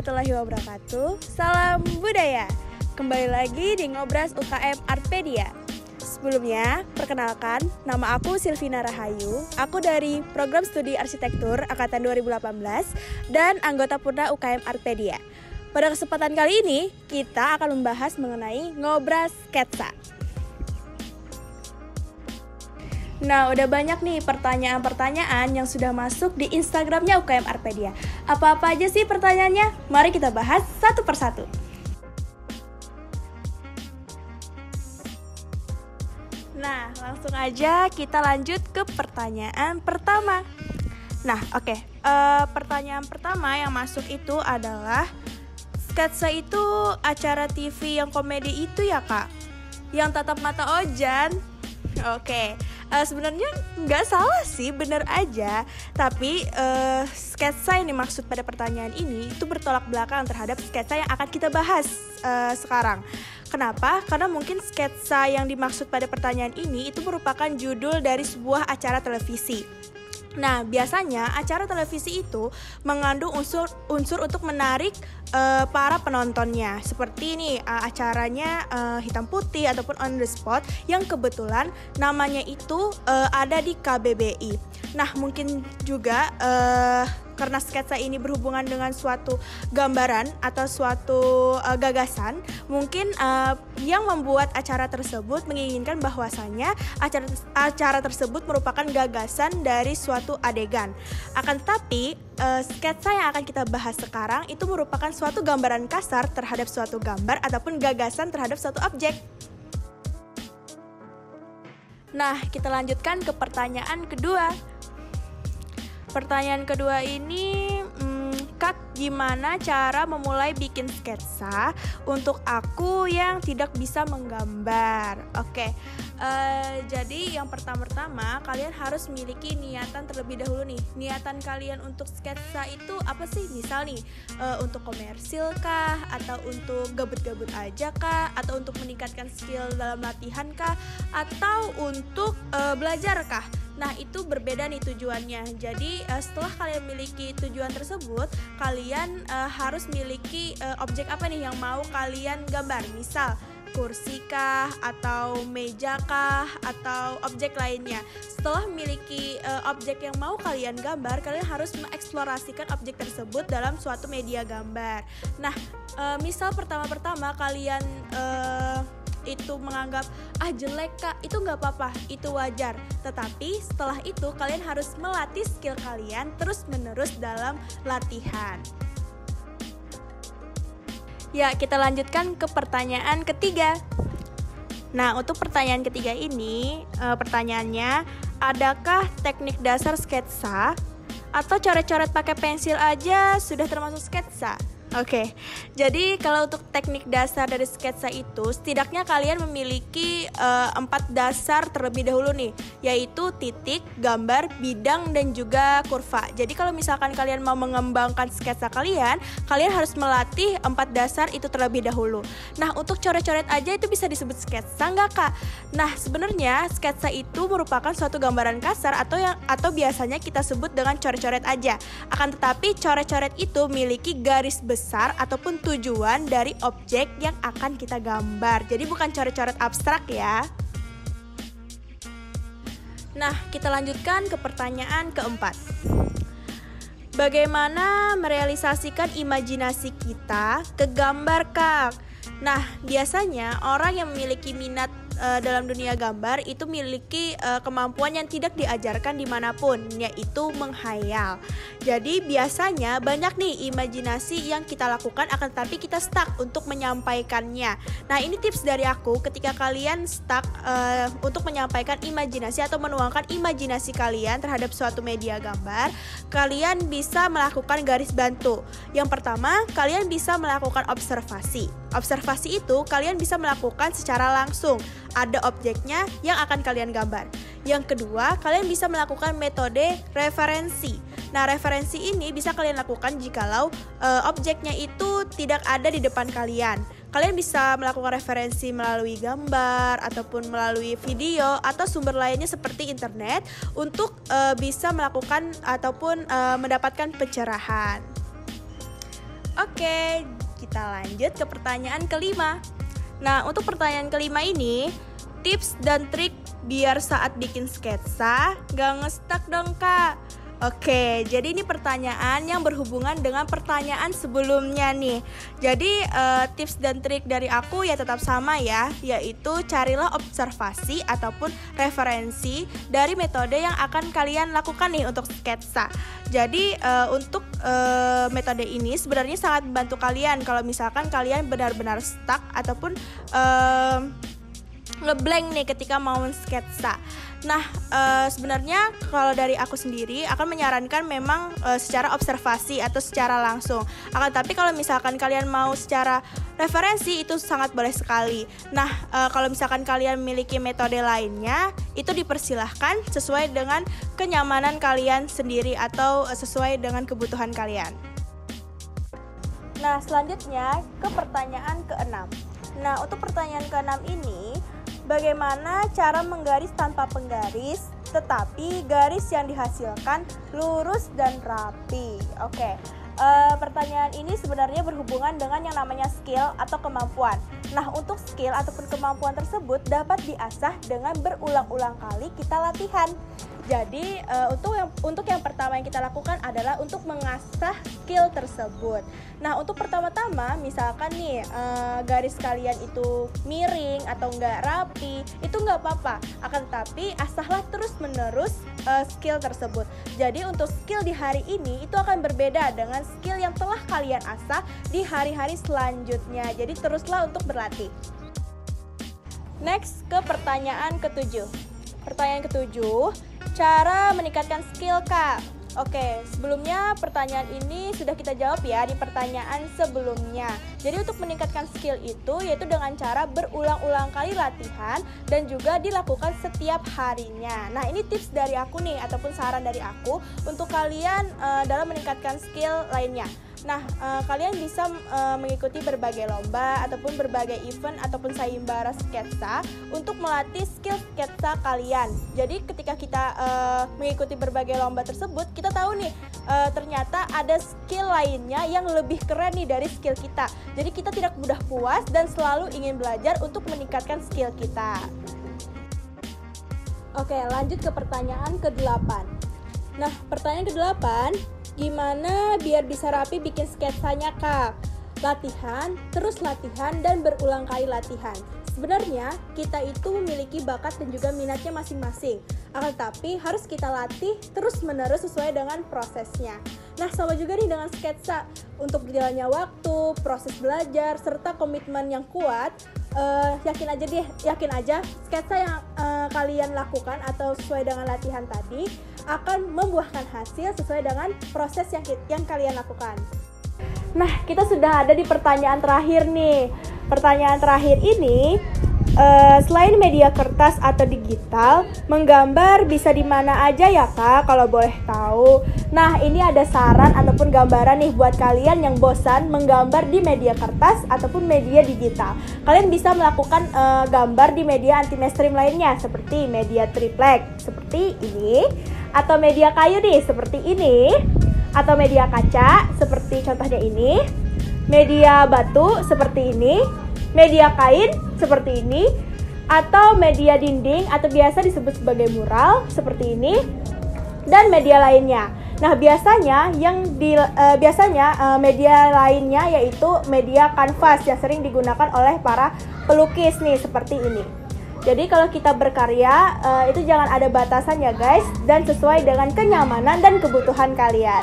warahmatullahi wabarakatuh. Salam budaya. Kembali lagi di Ngobras UKM Artpedia. Sebelumnya, perkenalkan, nama aku Silvina Rahayu. Aku dari Program Studi Arsitektur Angkatan 2018 dan anggota Purna UKM Artpedia. Pada kesempatan kali ini, kita akan membahas mengenai Ngobras Sketsa. Nah, udah banyak nih pertanyaan-pertanyaan yang sudah masuk di Instagramnya UKM Artpedia. Apa-apa aja sih pertanyaannya? Mari kita bahas satu persatu. Nah, langsung aja kita lanjut ke pertanyaan pertama. Nah, oke. Pertanyaan pertama yang masuk itu adalah, sketsa itu acara TV yang komedi itu ya, Kak? Yang tatap mata Ojan? Oke. Sebenarnya nggak salah sih, bener aja. Tapi sketsa yang dimaksud pada pertanyaan ini itu bertolak belakang terhadap sketsa yang akan kita bahas sekarang. Kenapa? Karena mungkin sketsa yang dimaksud pada pertanyaan ini itu merupakan judul dari sebuah acara televisi. Nah, biasanya acara televisi itu mengandung unsur untuk menarik para penontonnya. Seperti ini acaranya hitam putih ataupun on the spot yang kebetulan namanya itu ada di KBBI. Nah, mungkin juga karena sketsa ini berhubungan dengan suatu gambaran atau suatu gagasan, mungkin yang membuat acara tersebut menginginkan bahwasanya acara tersebut merupakan gagasan dari suatu adegan. Akan tetapi sketsa yang akan kita bahas sekarang itu merupakan suatu gambaran kasar terhadap suatu gambar ataupun gagasan terhadap suatu objek. Nah, kita lanjutkan ke pertanyaan kedua. Pertanyaan kedua ini, Kak, gimana cara memulai bikin sketsa untuk aku yang tidak bisa menggambar? Oke, jadi yang pertama-tama kalian harus memiliki niatan terlebih dahulu nih. Niatan kalian untuk sketsa itu apa sih? Misal nih, untuk komersil kah? Atau untuk gabut-gabut aja kah? Atau untuk meningkatkan skill dalam latihan kah? Atau untuk belajar kah? Nah, itu berbeda nih tujuannya. Jadi setelah kalian memiliki tujuan tersebut, kalian harus memiliki objek apa nih yang mau kalian gambar. Misal kursi kah, atau meja kah, atau objek lainnya. Setelah memiliki objek yang mau kalian gambar, kalian harus mengeksplorasikan objek tersebut dalam suatu media gambar. Nah, misal pertama-tama kalian itu menganggap jelek kak, itu nggak apa-apa, itu wajar. Tetapi setelah itu kalian harus melatih skill kalian terus menerus dalam latihan. Ya, kita lanjutkan ke pertanyaan ketiga. Nah, untuk pertanyaan ketiga ini, pertanyaannya, adakah teknik dasar sketsa atau coret-coret pakai pensil aja sudah termasuk sketsa? Oke, jadi kalau untuk teknik dasar dari sketsa itu, setidaknya kalian memiliki 4 dasar terlebih dahulu nih, yaitu titik, gambar, bidang, dan juga kurva. Jadi kalau misalkan kalian mau mengembangkan sketsa kalian harus melatih 4 dasar itu terlebih dahulu. Nah, untuk coret-coret aja itu bisa disebut sketsa nggak, Kak? Nah, sebenarnya sketsa itu merupakan suatu gambaran kasar atau biasanya kita sebut dengan coret-coret aja. Akan tetapi coret-coret itu memiliki garis besar ataupun tujuan dari objek yang akan kita gambar. Jadi bukan coret-coret abstrak ya. Nah, kita lanjutkan ke pertanyaan keempat. Bagaimana merealisasikan imajinasi kita ke gambar, Kak? Nah, biasanya orang yang memiliki minat dalam dunia gambar itu memiliki kemampuan yang tidak diajarkan dimanapun, yaitu menghayal. Jadi biasanya banyak nih imajinasi yang kita lakukan, akan tetapi kita stuck untuk menyampaikannya. Nah, ini tips dari aku ketika kalian stuck untuk menyampaikan imajinasi atau menuangkan imajinasi kalian terhadap suatu media gambar, kalian bisa melakukan garis bantu. Yang pertama, kalian bisa melakukan observasi. Observasi itu kalian bisa melakukan secara langsung. Ada objeknya yang akan kalian gambar. Yang kedua, kalian bisa melakukan metode referensi. Nah, referensi ini bisa kalian lakukan jikalau objeknya itu tidak ada di depan kalian. Kalian bisa melakukan referensi melalui gambar ataupun melalui video atau sumber lainnya seperti internet untuk bisa melakukan ataupun mendapatkan pencerahan. Oke, kita lanjut ke pertanyaan kelima. Nah, untuk pertanyaan kelima ini, tips dan trik biar saat bikin sketsa gak ngestak dong kak. Oke, jadi ini pertanyaan yang berhubungan dengan pertanyaan sebelumnya nih. Jadi tips dan trik dari aku ya tetap sama ya, yaitu carilah observasi ataupun referensi dari metode yang akan kalian lakukan nih untuk sketsa. Jadi untuk metode ini sebenarnya sangat membantu kalian kalau misalkan kalian benar-benar stuck ataupun ngeblank nih ketika mau sketsa. Nah, sebenarnya kalau dari aku sendiri akan menyarankan memang secara observasi atau secara langsung. Akan tapi kalau misalkan kalian mau secara referensi itu sangat boleh sekali. Nah, kalau misalkan kalian memiliki metode lainnya, itu dipersilahkan sesuai dengan kenyamanan kalian sendiri atau sesuai dengan kebutuhan kalian. Nah, selanjutnya ke pertanyaan ke-6. Nah, untuk pertanyaan ke-6 ini, bagaimana cara menggaris tanpa penggaris, tetapi garis yang dihasilkan lurus dan rapi? Oke, pertanyaan ini sebenarnya berhubungan dengan yang namanya skill atau kemampuan. Nah, untuk skill ataupun kemampuan tersebut dapat diasah dengan berulang-ulang kali kita latihan. Jadi untuk yang pertama yang kita lakukan adalah untuk mengasah skill tersebut. Nah, untuk pertama-tama misalkan nih garis kalian itu miring atau nggak rapi, itu nggak apa-apa. Akan tetapi asahlah terus-menerus skill tersebut. Jadi untuk skill di hari ini itu akan berbeda dengan skill yang telah kalian asah di hari-hari selanjutnya. Jadi teruslah untuk berlatih. Next ke pertanyaan ke-7. Pertanyaan ke-7, cara meningkatkan skill kak. Oke, sebelumnya pertanyaan ini sudah kita jawab ya di pertanyaan sebelumnya. Jadi untuk meningkatkan skill itu yaitu dengan cara berulang-ulang kali latihan dan juga dilakukan setiap harinya. Nah, ini tips dari aku nih ataupun saran dari aku untuk kalian dalam meningkatkan skill lainnya. Nah, kalian bisa mengikuti berbagai lomba ataupun berbagai event ataupun sayembara sketsa untuk melatih skill sketsa kalian. Jadi ketika kita mengikuti berbagai lomba tersebut, kita tahu nih ternyata ada skill lainnya yang lebih keren nih dari skill kita. Jadi kita tidak mudah puas dan selalu ingin belajar untuk meningkatkan skill kita. Oke, lanjut ke pertanyaan ke-8. Nah, pertanyaan ke-8, gimana biar bisa rapi bikin sketsanya kak? Latihan, terus latihan, dan berulang kali latihan. Sebenarnya kita itu memiliki bakat dan juga minatnya masing-masing. Akan tapi harus kita latih terus-menerus sesuai dengan prosesnya. Nah, sama juga nih dengan sketsa. Untuk berjalannya waktu, proses belajar, serta komitmen yang kuat, yakin aja sketsa yang kalian lakukan atau sesuai dengan latihan tadi akan membuahkan hasil sesuai dengan proses yang kalian lakukan. Nah, kita sudah ada di pertanyaan terakhir nih. Pertanyaan terakhir ini, selain media kertas atau digital, menggambar bisa di mana aja ya kak, kalau boleh tahu? Nah, ini ada saran ataupun gambaran nih buat kalian yang bosan menggambar di media kertas ataupun media digital. Kalian bisa melakukan gambar di media anti mainstream lainnya seperti media triplek seperti ini, atau media kayu nih seperti ini, atau media kaca seperti contohnya ini, media batu seperti ini, media kain seperti ini, atau media dinding atau biasa disebut sebagai mural seperti ini, dan media lainnya. Nah, biasanya media lainnya yaitu media kanvas yang sering digunakan oleh para pelukis nih seperti ini. Jadi kalau kita berkarya itu jangan ada batasan ya guys, dan sesuai dengan kenyamanan dan kebutuhan kalian.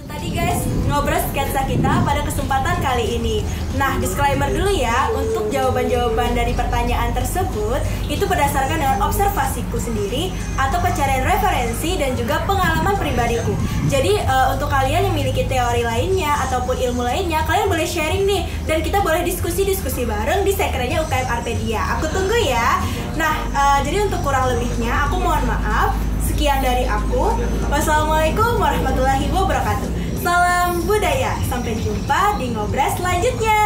Tadi guys, ngobrol sketsa kita pada kesempatan kali ini. Nah, disclaimer dulu ya, untuk jawaban-jawaban dari pertanyaan tersebut itu berdasarkan dengan observasiku sendiri atau pencarian referensi dan juga pengalaman pribadiku. Jadi untuk kalian yang memiliki teori lainnya ataupun ilmu lainnya, kalian boleh sharing nih, dan kita boleh diskusi-diskusi bareng di sekretnya UKM Arpedia. Aku tunggu ya. Nah, jadi untuk kurang lebihnya aku mohon maaf. Sekian dari aku. Wassalamualaikum warahmatullahi wabarakatuh. Salam budaya. Sampai jumpa di ngobrol selanjutnya.